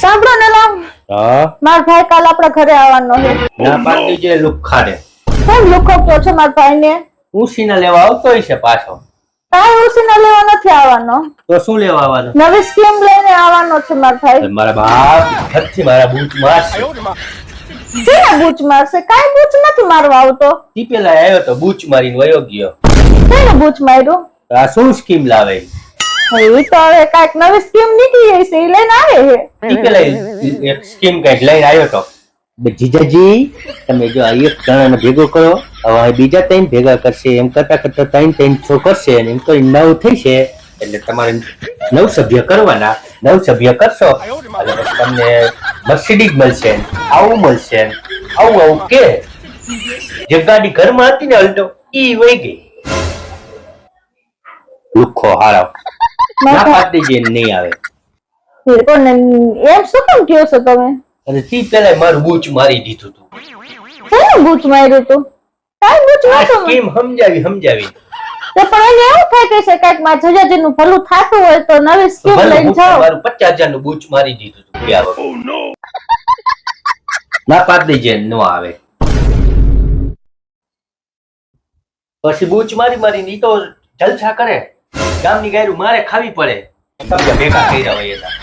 સાંભળો ને લાવ, હા માર ભાઈ કાલ આપણા ઘરે આવવાનો છે. ના પાડી દીજે લુખાડે કેમ લુખો કહો છો મારા ભાઈને? ઉસીના લેવા આવતો હશે પાછો. કાંઈ ઉસીને લેવા નથી આવવાનો, તો શું લેવા આવવાનો? નવી સ્કીમ લઈને આવવાનો છે મારા ભાઈ. મારા બાપ હદથી મારા બૂટ મારશે. શેના બૂચ મારશે? કાંઈ બૂચ નથી મારવા આવતો. ઈ પેલા આવ્યો તો બૂચ મારીને વયો ગયો. શેને બૂચ માર્યું? આ શું સ્કીમ લાવે? એ તો હવે કાંઈક નવી સ્કીમ નીકળી હશે, એ લઈને આવે છે. ઈ પેલા એક સ્કીમ કઈક લઈને આવ્યો તો. જીજાજી તમે જો આ એક જણાને ભેગો કરો, હવે બીજા ત્રણ ભેગા કરશે, એમ કરતા કરતા ત્રણ છો કરશે, અને એમ કરી 9 થઈ છે. એટલે તમારે 9 સભ્ય કરવાના. 9 સભ્ય કરશો એટલે પછી તમને મર્સિડીઝ મળશે, આવું મળશે, આવું કે જે ગાડી ઘરમાં હતી ને અલ્ટો ઈ વહી ગઈ. લુખો હારો ના પાડી જે નહીં આવે. પણ એમ શું કેમ કહો છો તમે? અને તી પેલા મારું બૂચ મારી દીધું તું. શેનું બૂચ માર્યું તું? કાંઈ બૂચ આ નહોતું. સ્કીમ સમજાવી તો પણ એને એવું થાય કે છે કાંઈક મારા જજાજીનું ભલું થાતું હોય તો નવી સ્કીમ લઈને જાઓ. મારું 50,000 નું બૂચ મારી દીધું તું ગયા વખતે. ના પાડી દેજે નો આવે. પછી બૂચ મારીને ઈ તો જલસા કરે. ગામની ગાયરું મારે ખાવી પડે. સમજા ભેગા કર્યા હોય એના.